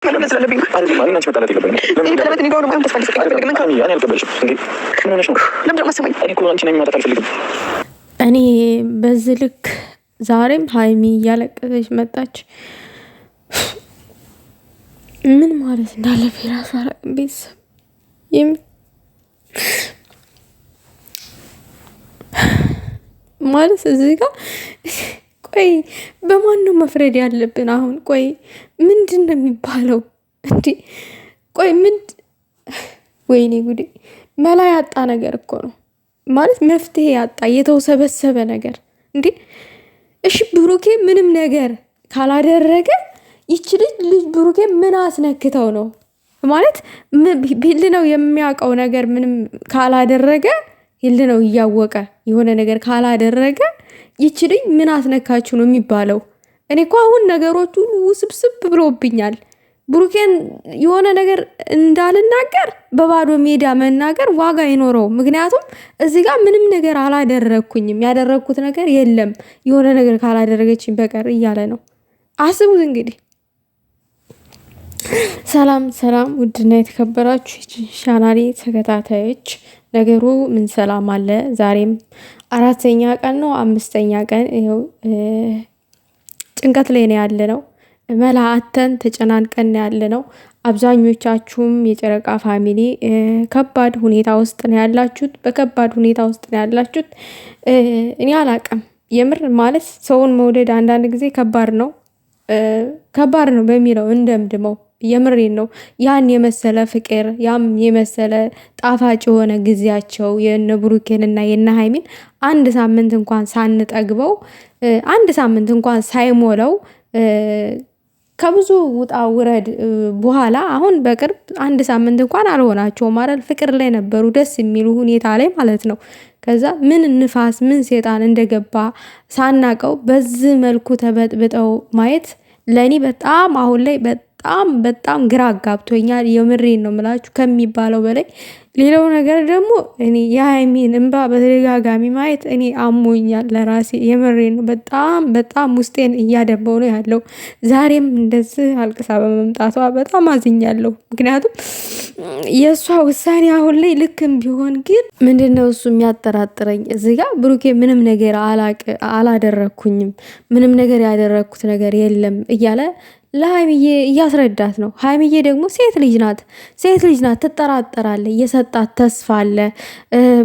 ምንም ስለለብኝ አንቺ ማን አንቺ መጣላት የለብንም። ለምን ቀለበት ነው ነው ተስፋ ልትፈልግ ምን ካም ያኔ አልቀበልሽም እንዴ? ምን ሆነሽ ነው? ለምን ማሰማኝ? እኔ እኮ አንቺ ነኝ ማጣት አልፈልግም። እኔ በዚህ ልክ ዛሬም ሀይሚ እያለቀሰች መጣች። ምን ማለት እንዳለብኝ ራሱ አላውቅም። ቤተሰብ ማለት እዚህ ጋር ቆይ በማን ነው መፍረድ ያለብን አሁን? ቆይ ምንድን ነው የሚባለው እንዴ? ቆይ ወይኔ ጉዴ! መላ ያጣ ነገር እኮ ነው ማለት መፍትሄ ያጣ የተውሰበሰበ ነገር እንዴ! እሺ ብሩኬ ምንም ነገር ካላደረገ ይች ልጅ ብሩኬ ምን አስነክተው ነው ማለት ቢል ነው የሚያውቀው ነገር ምንም ካላደረገ ይል ነው እያወቀ የሆነ ነገር ካላደረገ ይች ልጅ ምን አስነካችሁ ነው የሚባለው? እኔ እኮ አሁን ነገሮቹ ውስብስብ ብሎብኛል። ብሩኬን የሆነ ነገር እንዳልናገር በባዶ ሜዳ መናገር ዋጋ አይኖረው። ምክንያቱም እዚህ ጋር ምንም ነገር አላደረግኩኝም፣ ያደረግኩት ነገር የለም የሆነ ነገር ካላደረገችኝ በቀር እያለ ነው። አስቡት እንግዲህ። ሰላም ሰላም፣ ውድና የተከበራችሁ ቻናሌ ተከታታዮች፣ ነገሩ ምን ሰላም አለ። ዛሬም 4ኛ ቀን ነው 5ኛ ቀን ይኸው ጭንቀት ላይ ነው ያለ ነው። መላ አተን ተጨናንቀን ያለ ነው። አብዛኞቻችሁም የጨረቃ ፋሚሊ ከባድ ሁኔታ ውስጥ ነው ያላችሁት፣ በከባድ ሁኔታ ውስጥ ነው ያላችሁት። እኔ አላቅም የምር ማለት ሰውን መውደድ አንዳንድ ጊዜ ከባድ ነው በሚለው እንደምድመው የምሬን ነው። ያን የመሰለ ፍቅር ያም የመሰለ ጣፋጭ የሆነ ጊዜያቸው የነ ብሩኬንና የነ ሀይሚን አንድ ሳምንት እንኳን ሳንጠግበው አንድ ሳምንት እንኳን ሳይሞላው ከብዙ ውጣ ውረድ በኋላ አሁን በቅርብ አንድ ሳምንት እንኳን አልሆናቸውም አይደል? ፍቅር ላይ ነበሩ፣ ደስ የሚሉ ሁኔታ ላይ ማለት ነው። ከዛ ምን ንፋስ ምን ሴጣን እንደገባ ሳናቀው በዚህ መልኩ ተበጥብጠው ማየት ለእኔ በጣም አሁን ላይ በጣም ግራ አጋብቶኛል። የምሬን ነው የምላችሁ ከሚባለው በላይ። ሌላው ነገር ደግሞ እኔ የሀይሚን እንባ በተደጋጋሚ ማየት እኔ አሞኛል ለራሴ። የምሬን ነው በጣም ውስጤን እያደባው ነው ያለው። ዛሬም እንደዚህ አልቅሳ በመምጣቷ በጣም አዝኛለሁ። ምክንያቱም የእሷ ውሳኔ አሁን ላይ ልክም ቢሆን ግን ምንድነው እሱ የሚያጠራጥረኝ እዚህ ጋር ብሩኬ ምንም ነገር አላደረግኩኝም፣ ምንም ነገር ያደረግኩት ነገር የለም እያለ ለሀይሚዬ እያስረዳት ነው። ሀይሚዬ ደግሞ ሴት ልጅ ናት፣ ትጠራጠራለች። የሰጣት ተስፋ አለ፣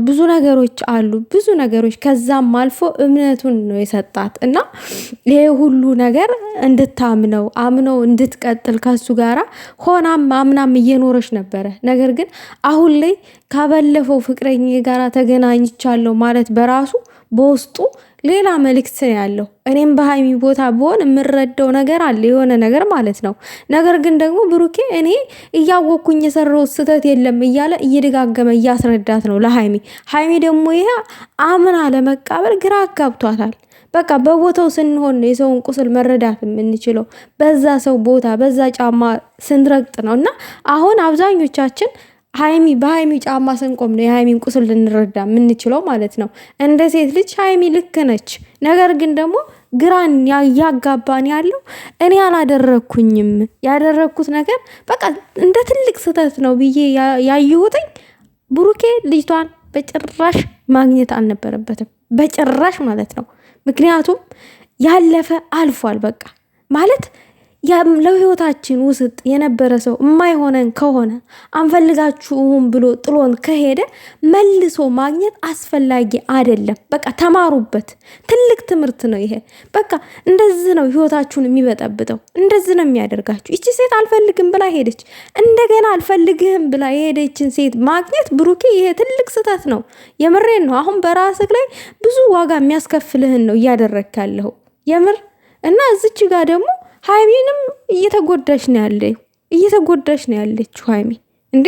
ብዙ ነገሮች አሉ፣ ብዙ ነገሮች። ከዛም አልፎ እምነቱን ነው የሰጣት እና ይሄ ሁሉ ነገር እንድታምነው አምነው እንድትቀጥል ከሱ ጋራ ሆናም አምናም እየኖረች ነበረ። ነገር ግን አሁን ላይ ካበለፈው ፍቅረኛ ጋራ ተገናኝቻለሁ ማለት በራሱ በውስጡ ሌላ መልእክት ነው ያለው። እኔም በሀይሚ ቦታ ብሆን የምረዳው ነገር አለ የሆነ ነገር ማለት ነው። ነገር ግን ደግሞ ብሩኬ እኔ እያወቅኩኝ የሰራው ስህተት የለም እያለ እየደጋገመ እያስረዳት ነው ለሀይሚ። ሀይሚ ደግሞ ይሄ አምና ለመቃበል ግራ አጋብቷታል። በቃ በቦታው ስንሆን ነው የሰውን ቁስል መረዳት የምንችለው፣ በዛ ሰው ቦታ በዛ ጫማ ስንረግጥ ነው። እና አሁን አብዛኞቻችን በሀይሚ ጫማ ስንቆም ነው የሀይሚን ቁስል ልንረዳ የምንችለው ማለት ነው። እንደ ሴት ልጅ ሀይሚ ልክ ነች። ነገር ግን ደግሞ ግራን ያጋባን ያለው እኔ አላደረግኩኝም፣ ያደረግኩት ነገር በቃ እንደ ትልቅ ስህተት ነው ብዬ ያየሁትኝ ብሩኬ ልጅቷን በጭራሽ ማግኘት አልነበረበትም፣ በጭራሽ ማለት ነው። ምክንያቱም ያለፈ አልፏል በቃ ማለት ለህይወታችን ውስጥ የነበረ ሰው የማይሆነን ከሆነ አንፈልጋችሁም ብሎ ጥሎን ከሄደ መልሶ ማግኘት አስፈላጊ አይደለም። በቃ ተማሩበት። ትልቅ ትምህርት ነው ይሄ። በቃ እንደዚህ ነው ህይወታችሁን የሚበጠብጠው፣ እንደዚህ ነው የሚያደርጋችሁ። ይቺ ሴት አልፈልግም ብላ ሄደች፣ እንደገና አልፈልግህም ብላ የሄደችን ሴት ማግኘት ብሩኬ ይሄ ትልቅ ስህተት ነው። የምሬን ነው። አሁን በራስህ ላይ ብዙ ዋጋ የሚያስከፍልህን ነው እያደረግክ ያለኸው የምር እና እዚች ጋር ደግሞ ሀይሚንም እየተጎዳሽ ነው ያለችው ሀይሚ እንዴ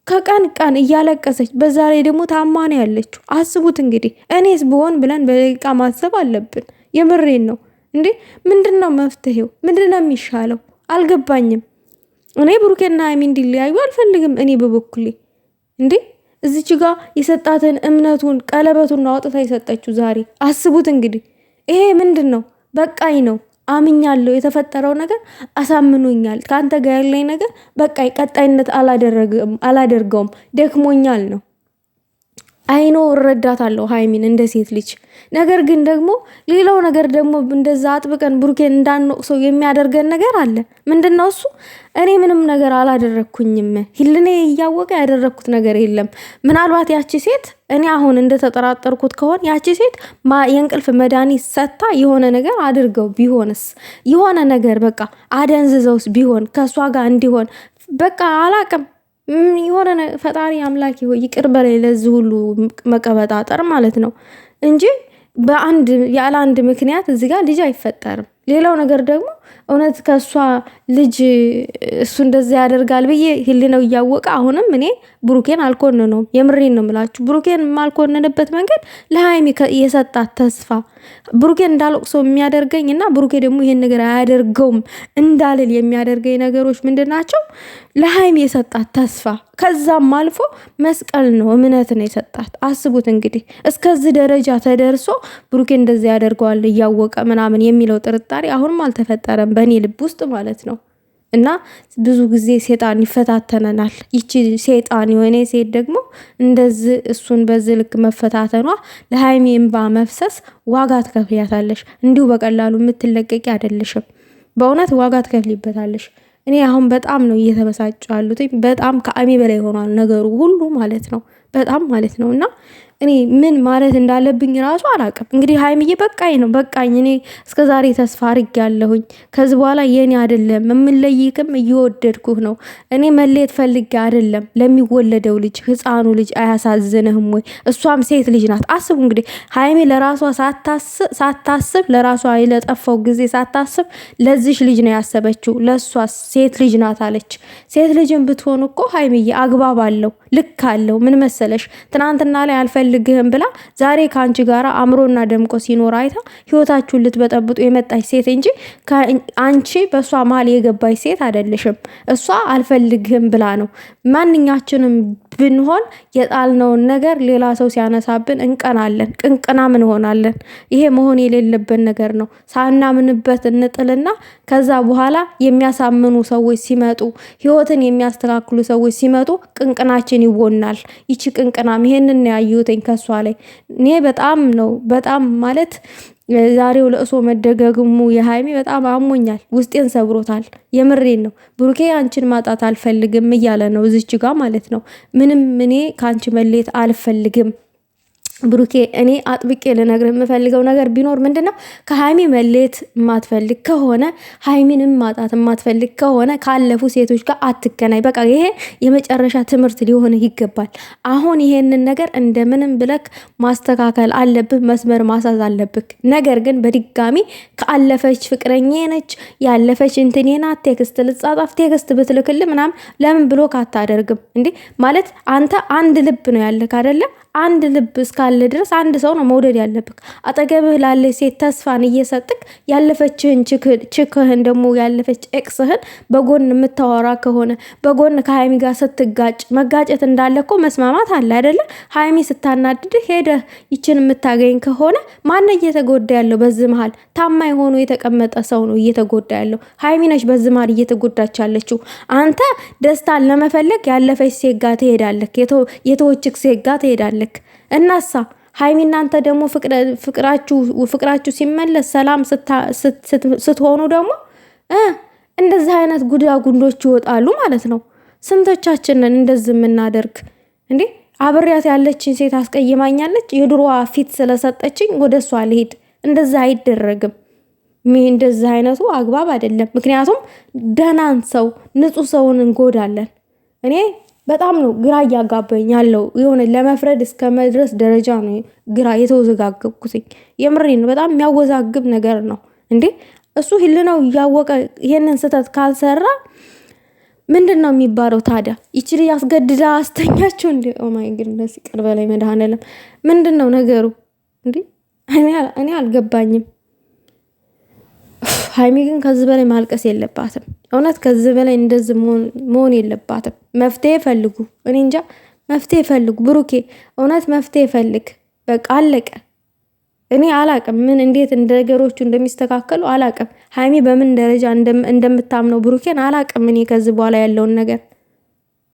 ከቀን ቀን እያለቀሰች፣ በዛ ላይ ደግሞ ታማ ነው ያለችው። አስቡት እንግዲህ። እኔስ ብሆን ብለን በደቂቃ ማሰብ አለብን። የምሬን ነው እንዴ። ምንድነው መፍትሄው? ምንድነው የሚሻለው? አልገባኝም። እኔ ብሩኬና ሀይሚ እንዲለያዩ አልፈልግም። እኔ በበኩሌ እንዴ እዚች ጋር የሰጣትን እምነቱን ቀለበቱን አውጥታ የሰጠችው ዛሬ። አስቡት እንግዲህ። ይሄ ምንድን ነው? በቃኝ ነው አምኛለሁ። የተፈጠረው ነገር አሳምኖኛል። ከአንተ ጋር ያለኝ ነገር በቃ ቀጣይነት አላደርገውም፣ ደክሞኛል ነው። አይኖ እረዳታለሁ ሀይሚን እንደ ሴት ልጅ። ነገር ግን ደግሞ ሌላው ነገር ደግሞ እንደዛ አጥብቀን ብሩኬን እንዳንወቅሰው የሚያደርገን ነገር አለ። ምንድነው እሱ? እኔ ምንም ነገር አላደረኩኝም፣ ህልኔ እያወቀ ያደረኩት ነገር የለም። ምናልባት ያቺ ሴት እኔ አሁን እንደተጠራጠርኩት ከሆነ ያቺ ሴት የእንቅልፍ መድኃኒት ሰጥታ የሆነ ነገር አድርገው ቢሆንስ፣ የሆነ ነገር በቃ አደንዝዘውስ ቢሆን ከእሷ ጋር እንዲሆን በቃ አላቅም። የሆነ ፈጣሪ አምላክ ይቅር በላይ ለዚህ ሁሉ መቀበጣጠር ማለት ነው እንጂ ያለ አንድ ምክንያት እዚህ ጋር ልጅ አይፈጠርም። ሌላው ነገር ደግሞ እውነት ከሷ ልጅ እሱ እንደዛ ያደርጋል ብዬ ህሊናው እያወቀ አሁንም እኔ ብሩኬን አልኮንነውም። የምሬን ነው የምላችሁ። ብሩኬን የማልኮንንበት መንገድ ለሀይሚ የሰጣት ተስፋ ብሩኬን እንዳልወቅሰው የሚያደርገኝ እና ብሩኬ ደግሞ ይሄን ነገር አያደርገውም እንዳልል የሚያደርገኝ ነገሮች ምንድን ናቸው? ለሀይሚ የሰጣት ተስፋ ከዛም አልፎ መስቀል ነው፣ እምነት ነው የሰጣት። አስቡት እንግዲህ እስከዚህ ደረጃ ተደርሶ ብሩኬ እንደዚህ ያደርገዋል እያወቀ ምናምን የሚለው ጥርጣሬ አሁንም አልተፈጠረም በእኔ ልብ ውስጥ ማለት ነው። እና ብዙ ጊዜ ሴጣን ይፈታተነናል። ይቺ ሴጣን የሆነ ሴት ደግሞ እንደዚህ እሱን በዚህ ልክ መፈታተኗ ለሀይሚ እንባ መፍሰስ ዋጋ ትከፍያታለሽ። እንዲሁ በቀላሉ የምትለቀቂ አይደለሽም። በእውነት ዋጋ ትከፍሊበታለሽ። እኔ አሁን በጣም ነው እየተበሳጩ ያሉት። በጣም ከአሜ በላይ ሆኗል ነገሩ ሁሉ ማለት ነው። በጣም ማለት ነው። እና እኔ ምን ማለት እንዳለብኝ ራሱ አላቅም። እንግዲህ ሀይሚዬ በቃኝ ነው በቃኝ። እኔ እስከዛሬ ተስፋ አድርጌያለሁኝ። ከዚህ በኋላ የኔ አይደለም የምንለይክም እየወደድኩህ ነው። እኔ መለየት ፈልጌ አይደለም። ለሚወለደው ልጅ ህፃኑ ልጅ አያሳዝንህም ወይ? እሷም ሴት ልጅ ናት። አስቡ እንግዲህ ሀይሚ ለራሷ ሳታስብ ለራሷ ለጠፋው ጊዜ ሳታስብ ለዚሽ ልጅ ነው ያሰበችው። ለሷ ሴት ልጅ ናት አለች። ሴት ልጅን ብትሆን እኮ ሀይሚዬ አግባብ አለው፣ ልክ አለው። ምን መሰለሽ ትናንትና ላይ አልፈልግህም ብላ ዛሬ ከአንቺ ጋራ አምሮና ደምቆ ሲኖር አይታ ህይወታችሁን ልትበጠብጡ የመጣች ሴት እንጂ አንቺ በእሷ መሀል የገባች ሴት አይደለሽም። እሷ አልፈልግህም ብላ ነው። ማንኛችንም ብንሆን የጣልነውን ነገር ሌላ ሰው ሲያነሳብን እንቀናለን፣ ቅንቅናም እንሆናለን። ይሄ መሆን የሌለበት ነገር ነው። ሳናምንበት እንጥልና ከዛ በኋላ የሚያሳምኑ ሰዎች ሲመጡ፣ ህይወትን የሚያስተካክሉ ሰዎች ሲመጡ ቅንቅናችን ይወናል። ይቺ ቅንቅናም ይሄንን ያዩትኝ ከሷ ላይ እኔ በጣም ማለት ዛሬው ለእሶ መደጋግሙ የሀይሚ በጣም አሞኛል፣ ውስጤን ሰብሮታል። የምሬን ነው። ብሩኬ አንቺን ማጣት አልፈልግም እያለ ነው እዚች ጋር ማለት ነው። ምንም እኔ ከአንቺ መለየት አልፈልግም ብሩኬ። እኔ አጥብቄ ልነግርህ የምፈልገው ነገር ቢኖር ምንድነው፣ ከሀይሚ መለየት የማትፈልግ ከሆነ ሀይሚንም ማጣት የማትፈልግ ከሆነ ካለፉ ሴቶች ጋር አትገናኝ። በቃ ይሄ የመጨረሻ ትምህርት ሊሆን ይገባል። አሁን ይሄንን ነገር እንደምንም ብለክ ማስተካከል አለብህ፣ መስመር ማሳዝ አለብህ። ነገር ግን በድጋሚ ካለፈች ፍቅረኛ ነች ያለፈች እንትኔ ናት ቴክስት ልጻጻፍ ቴክስት ብትልክል ምናምን ለምን ብሎክ አታደርግም እንዴ? ማለት አንተ አንድ ልብ ነው ያለክ አይደለ? አንድ ልብ እስካለ ድረስ አንድ ሰው ነው መውደድ ያለብክ። አጠገብህ ላለች ሴት ተስፋን እየሰጥክ ያለፈችህን ችክህን ደግሞ ያለፈች ኤክስህን በጎን የምታወራ ከሆነ በጎን ከሀይሚ ጋር ስትጋጭ መጋጨት እንዳለ እኮ መስማማት አለ አይደለ? ሀይሚ ስታናድድህ ሄደህ ይችን የምታገኝ ከሆነ ማን እየተጎዳ ያለው? በዚህ መሀል ታማኝ ሆኖ የተቀመጠ ሰው ነው እየተጎዳ ያለው። ሀይሚ ነች በዚህ መሀል እየተጎዳች ያለችው። አንተ ደስታን ለመፈለግ ያለፈች ሴት ጋር ትሄዳለክ፣ የተወችክ ሴት ጋር ትሄዳለክ። እናሳ ሀይሚ እናንተ ደግሞ ፍቅራችሁ ሲመለስ ሰላም ስትሆኑ ደግሞ እንደዚህ አይነት ጉንዶች ይወጣሉ ማለት ነው። ስንቶቻችንን እንደዚህ የምናደርግ እንዴ? አብሬያት ያለችን ሴት አስቀይማኛለች፣ የድሮዋ ፊት ስለሰጠችኝ ወደ እሷ ልሄድ። እንደዛ አይደረግም። እንደዚህ አይነቱ አግባብ አይደለም። ምክንያቱም ደህናን ሰው ንጹህ ሰውን እንጎዳለን። እኔ በጣም ነው ግራ እያጋባኝ ያለው። የሆነ ለመፍረድ እስከ መድረስ ደረጃ ነው ግራ የተወዘጋገብኩትኝ። የምሬን ነው። በጣም የሚያወዛግብ ነገር ነው እንዴ! እሱ ህልናው እያወቀ ይሄንን ስህተት ካልሰራ ምንድን ነው የሚባለው ታዲያ? ይችል ያስገድዳ አስተኛቸው እንዴ? ኦ ማይ ጉድነስ! ይቅር በላይ መድኃኔዓለም። ምንድን ነው ነገሩ እንዴ? እኔ አልገባኝም። ሀይሚ ግን ከዚህ በላይ ማልቀስ የለባትም። እውነት ከዚህ በላይ እንደዚህ መሆን የለባትም። መፍትሄ ፈልጉ። እኔ እንጃ፣ መፍትሄ ፈልጉ። ብሩኬ እውነት መፍትሄ ፈልግ። በቃ አለቀ። እኔ አላቅም ምን እንዴት ነገሮቹ እንደሚስተካከሉ አላቅም። ሀይሚ በምን ደረጃ እንደምታምነው ብሩኬን አላቅም። እኔ ከዚህ በኋላ ያለውን ነገር